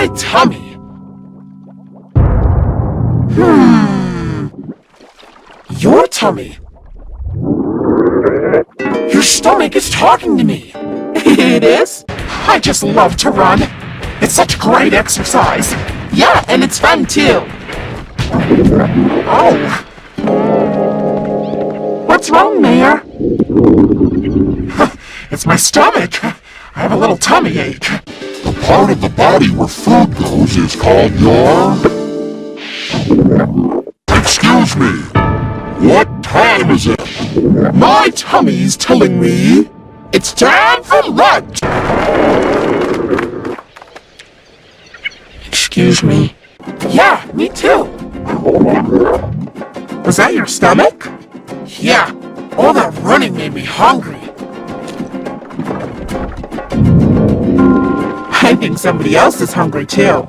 My tummy. Your tummy. Your stomach is talking to me. It is? I just love to run. It's such great exercise. Yeah, and it's fun too. Oh. What's wrong, Mayor? It's my stomach. I have a little tummy ache. The part of the body where food goes is called your... Excuse me. What time is it? My tummy's telling me it's time for lunch. Excuse me? Yeah, me too. Was that your stomach? Yeah, all that running made me hungry. I think somebody else is hungry too.